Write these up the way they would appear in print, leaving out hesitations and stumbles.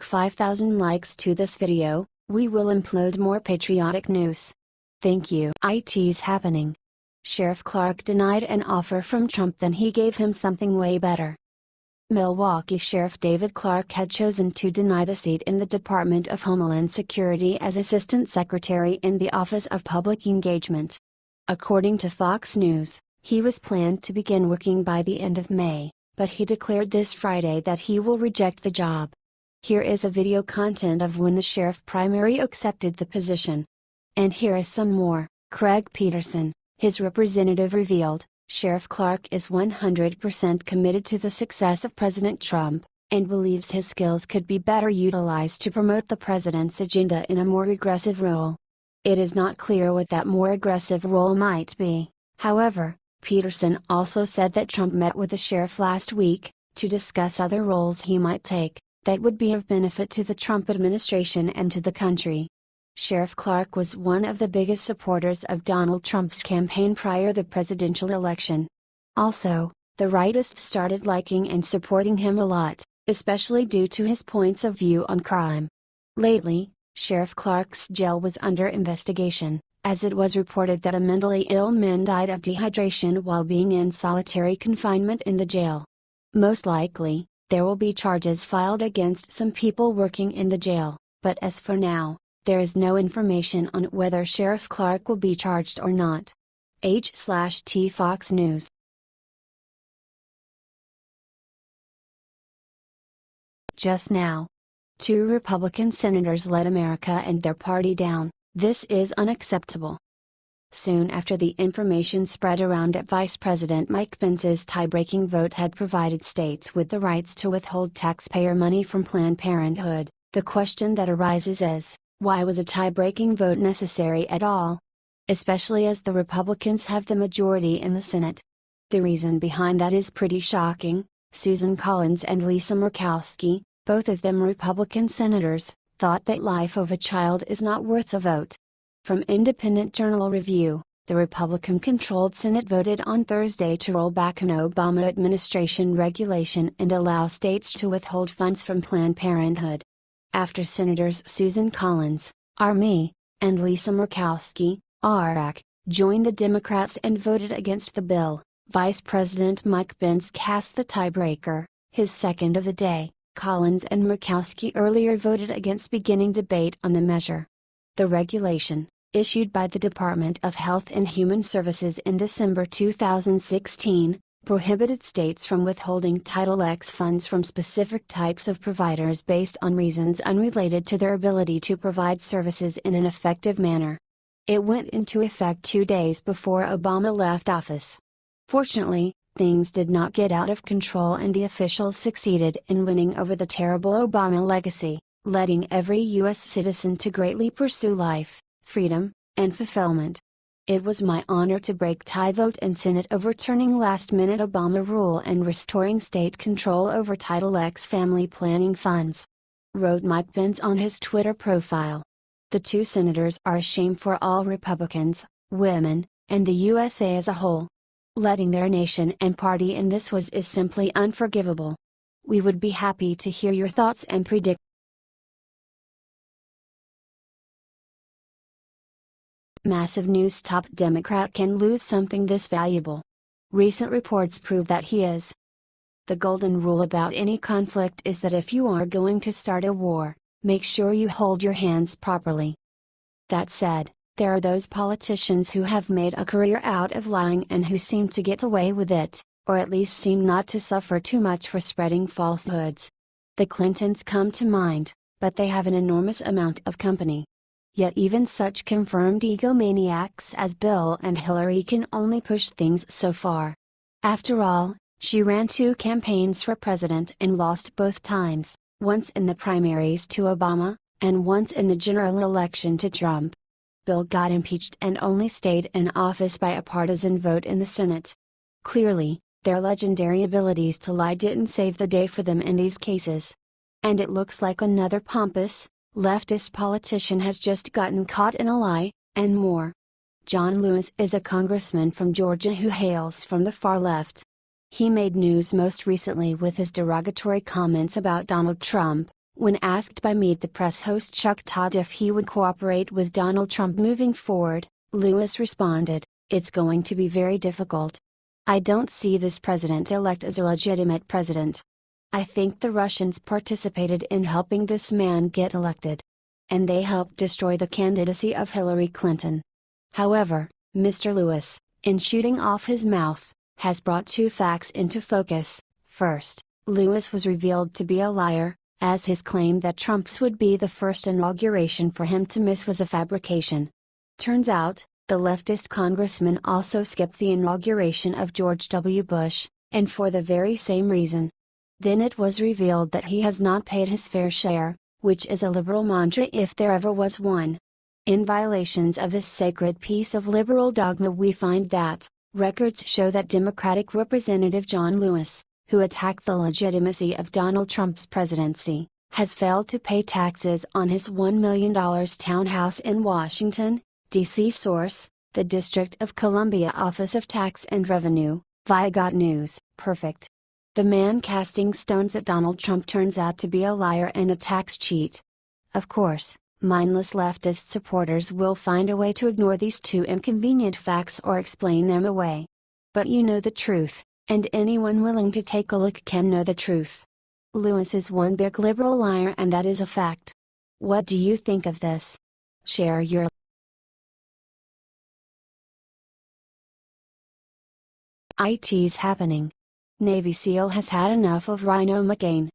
5,000 likes to this video, we will upload more patriotic news. Thank you. It's happening. Sheriff Clarke denied an offer from Trump, then he gave him something way better. Milwaukee Sheriff David Clarke had chosen to deny the seat in the Department of Homeland Security as Assistant Secretary in the Office of Public Engagement. According to Fox News, he was planned to begin working by the end of May, but he declared this Friday that he will reject the job. Here is a video content of when the sheriff primary accepted the position. And here is some more. Craig Peterson, his representative, revealed, Sheriff Clarke is 100% committed to the success of President Trump, and believes his skills could be better utilized to promote the president's agenda in a more aggressive role. It is not clear what that more aggressive role might be. However, Peterson also said that Trump met with the sheriff last week, to discuss other roles he might take, that would be of benefit to the Trump administration and to the country. Sheriff Clarke was one of the biggest supporters of Donald Trump's campaign prior the presidential election. Also, the rightists started liking and supporting him a lot, especially due to his points of view on crime. Lately, Sheriff Clarke's jail was under investigation, as it was reported that a mentally ill man died of dehydration while being in solitary confinement in the jail. Most likely, there will be charges filed against some people working in the jail, but as for now, there is no information on whether Sheriff Clarke will be charged or not. H/T Fox News. Just now. 2 Republican senators let America and their party down. This is unacceptable. Soon after the information spread around that Vice President Mike Pence's tie-breaking vote had provided states with the rights to withhold taxpayer money from Planned Parenthood, the question that arises is, why was a tie-breaking vote necessary at all? Especially as the Republicans have the majority in the Senate. The reason behind that is pretty shocking. Susan Collins and Lisa Murkowski, both of them Republican senators, thought that life of a child is not worth a vote. From Independent Journal Review, the Republican-controlled Senate voted on Thursday to roll back an Obama administration regulation and allow states to withhold funds from Planned Parenthood. After Senators Susan Collins, R.Me., and Lisa Murkowski, R.Ac., joined the Democrats and voted against the bill, Vice President Mike Pence cast the tiebreaker, his second of the day. Collins and Murkowski earlier voted against beginning debate on the measure. The regulation, issued by the Department of Health and Human Services in December 2016, prohibited states from withholding Title X funds from specific types of providers based on reasons unrelated to their ability to provide services in an effective manner. It went into effect 2 days before Obama left office. Fortunately, things did not get out of control and the officials succeeded in winning over the terrible Obama legacy, letting every U.S. citizen to greatly pursue life, freedom, and fulfillment. It was my honor to break tie vote in Senate overturning last-minute Obama rule and restoring state control over Title X family planning funds, wrote Mike Pence on his Twitter profile. The 2 senators are a shame for all Republicans, women, and the USA as a whole. Letting their nation and party in this is simply unforgivable. We would be happy to hear your thoughts and predict. Massive news: top Democrat can lose something this valuable. Recent reports prove that he is. The golden rule about any conflict is that if you are going to start a war, make sure you hold your hands properly. That said, there are those politicians who have made a career out of lying and who seem to get away with it, or at least seem not to suffer too much for spreading falsehoods. The Clintons come to mind, but they have an enormous amount of company. Yet even such confirmed egomaniacs as Bill and Hillary can only push things so far. After all, she ran 2 campaigns for president and lost both times, once in the primaries to Obama, and once in the general election to Trump. Bill got impeached and only stayed in office by a partisan vote in the Senate. Clearly, their legendary abilities to lie didn't save the day for them in these cases. And it looks like another pompous, leftist politician has just gotten caught in a lie, and more. John Lewis is a congressman from Georgia who hails from the far left. He made news most recently with his derogatory comments about Donald Trump, When asked by Meet the Press host Chuck Todd if he would cooperate with Donald Trump moving forward, Lewis responded, "It's going to be very difficult. I don't see this president-elect as a legitimate president. I think the Russians participated in helping this man get elected. And they helped destroy the candidacy of Hillary Clinton." However, Mr. Lewis, in shooting off his mouth, has brought two facts into focus. First, Lewis was revealed to be a liar, as his claim that Trump's would be the first inauguration for him to miss was a fabrication. Turns out, the leftist congressman also skipped the inauguration of George W. Bush, and for the very same reason. Then it was revealed that he has not paid his fair share, which is a liberal mantra if there ever was one. In violations of this sacred piece of liberal dogma, we find that records show that Democratic Representative John Lewis, who attacked the legitimacy of Donald Trump's presidency, has failed to pay taxes on his $1 million townhouse in Washington, D.C. Source, the District of Columbia Office of Tax and Revenue, via Got News. Perfect. The man casting stones at Donald Trump turns out to be a liar and a tax cheat. Of course, mindless leftist supporters will find a way to ignore these two inconvenient facts or explain them away. But you know the truth, and anyone willing to take a look can know the truth. Lewis is one big liberal liar, and that is a fact. What do you think of this? Share your IT's happening. Navy SEAL has had enough of Rhino McCain.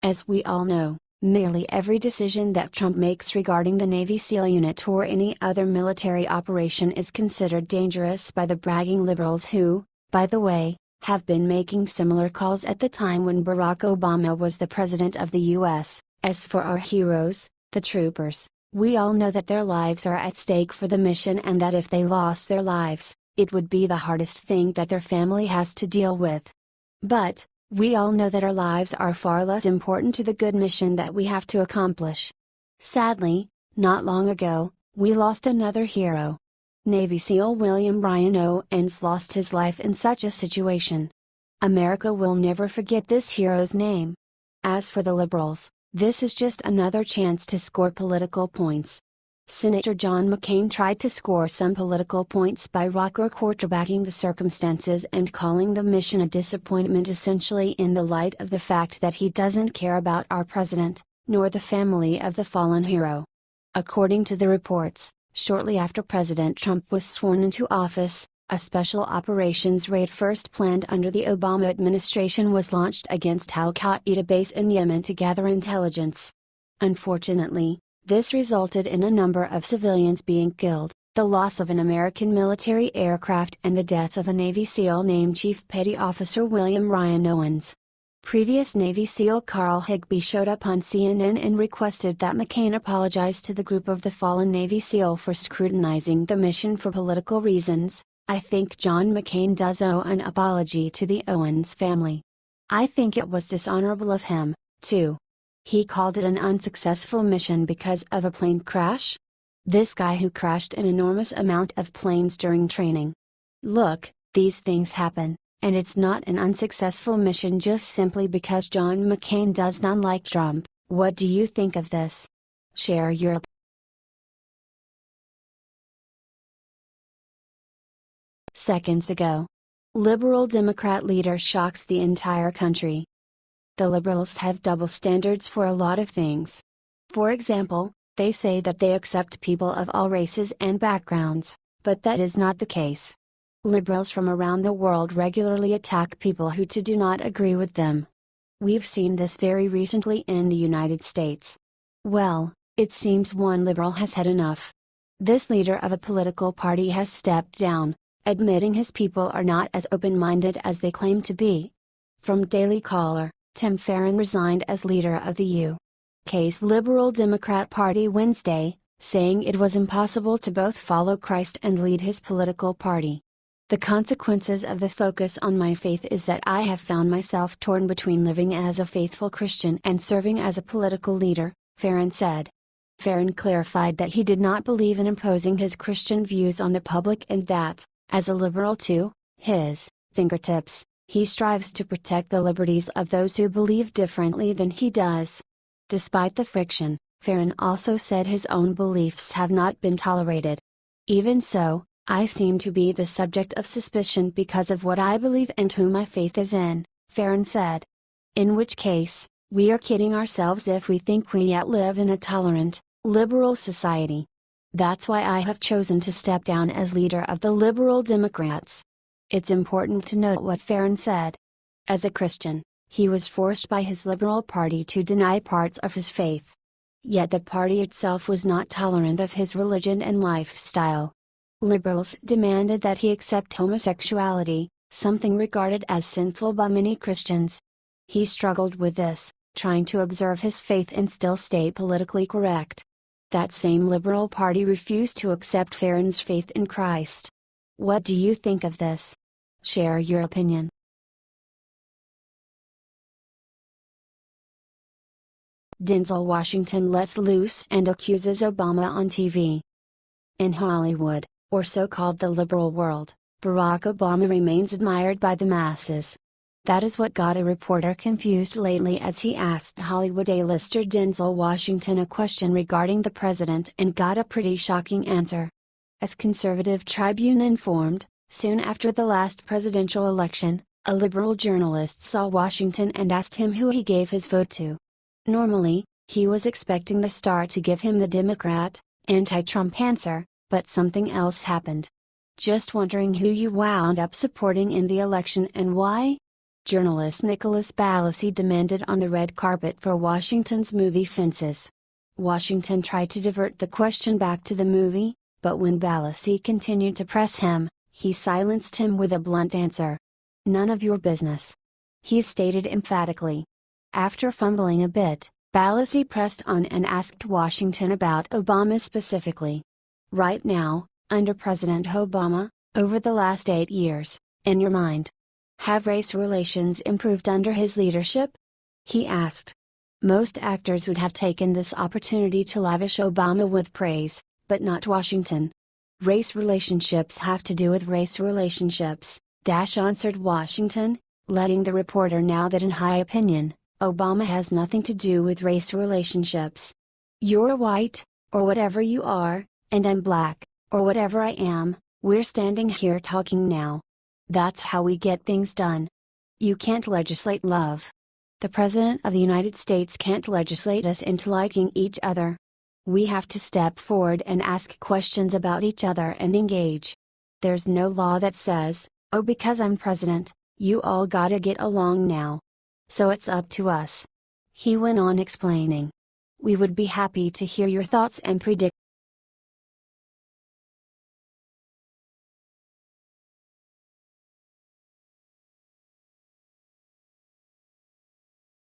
As we all know, nearly every decision that Trump makes regarding the Navy SEAL unit or any other military operation is considered dangerous by the bragging liberals who, by the way, have been making similar calls at the time when Barack Obama was the president of the U.S. As for our heroes, the troopers, we all know that their lives are at stake for the mission, and that if they lost their lives, it would be the hardest thing that their family has to deal with. But, we all know that our lives are far less important to the good mission that we have to accomplish. Sadly, not long ago, we lost another hero. Navy SEAL William Ryan Owens lost his life in such a situation. America will never forget this hero's name. As for the liberals, this is just another chance to score political points. Senator John McCain tried to score some political points by quarterbacking the circumstances and calling the mission a disappointment, essentially in the light of the fact that he doesn't care about our president, nor the family of the fallen hero. According to the reports, shortly after President Trump was sworn into office, a special operations raid first planned under the Obama administration was launched against Al-Qaeda base in Yemen to gather intelligence. Unfortunately, this resulted in a number of civilians being killed, the loss of an American military aircraft, and the death of a Navy SEAL named Chief Petty Officer William Ryan Owens. Previous Navy SEAL Carl Higbee showed up on CNN and requested that McCain apologize to the group of the fallen Navy SEAL for scrutinizing the mission for political reasons. I think John McCain does owe an apology to the Owens family. I think it was dishonorable of him, too. He called it an unsuccessful mission because of a plane crash? This guy who crashed an enormous amount of planes during training. Look, these things happen, and it's not an unsuccessful mission just simply because John McCain does not like Trump. What do you think of this? Share your Seconds ago. Liberal Democrat leader shocks the entire country. The liberals have double standards for a lot of things. For example, they say that they accept people of all races and backgrounds, but that is not the case. Liberals from around the world regularly attack people who do not agree with them. We've seen this very recently in the United States. Well, it seems one liberal has had enough. This leader of a political party has stepped down, admitting his people are not as open-minded as they claim to be. From Daily Caller, Tim Farron resigned as leader of the U.K.'s Liberal Democrat Party Wednesday, saying it was impossible to both follow Christ and lead his political party. The consequences of the focus on my faith is that I have found myself torn between living as a faithful Christian and serving as a political leader, Farron said. Farron clarified that he did not believe in imposing his Christian views on the public and that, as a liberal to his fingertips, he strives to protect the liberties of those who believe differently than he does. Despite the friction, Farron also said his own beliefs have not been tolerated. Even so, I seem to be the subject of suspicion because of what I believe and who my faith is in, Farron said. In which case, we are kidding ourselves if we think we yet live in a tolerant, liberal society. That's why I have chosen to step down as leader of the Liberal Democrats. It's important to note what Farron said. As a Christian, he was forced by his Liberal Party to deny parts of his faith. Yet the party itself was not tolerant of his religion and lifestyle. Liberals demanded that he accept homosexuality, something regarded as sinful by many Christians. He struggled with this, trying to observe his faith and still stay politically correct. That same Liberal Party refused to accept Farron's faith in Christ. What do you think of this? Share your opinion. Denzel Washington lets loose and accuses Obama on TV. In Hollywood, or so-called the liberal world, Barack Obama remains admired by the masses. That is what got a reporter confused lately as he asked Hollywood A-lister Denzel Washington a question regarding the president and got a pretty shocking answer. As Conservative Tribune informed, soon after the last presidential election, a liberal journalist saw Washington and asked him who he gave his vote to. Normally, he was expecting the star to give him the Democrat, anti-Trump answer, but something else happened. Just wondering who you wound up supporting in the election and why? Journalist Nicholas Balassi demanded on the red carpet for Washington's movie Fences. Washington tried to divert the question back to the movie, but when Balassi continued to press him, he silenced him with a blunt answer. "None of your business," he stated emphatically. After fumbling a bit, Balassi pressed on and asked Washington about Obama specifically. Right now, under President Obama, over the last 8 years, in your mind, have race relations improved under his leadership? He asked. Most actors would have taken this opportunity to lavish Obama with praise, but not Washington. Race relationships have to do with race relationships, answered Washington, letting the reporter know that in high opinion, Obama has nothing to do with race relationships. You're white, or whatever you are, and I'm black, or whatever I am, we're standing here talking now. That's how we get things done. You can't legislate love. The President of the United States can't legislate us into liking each other. We have to step forward and ask questions about each other and engage. There's no law that says, oh, because I'm president, you all gotta get along now. So it's up to us. He went on explaining. We would be happy to hear your thoughts and predict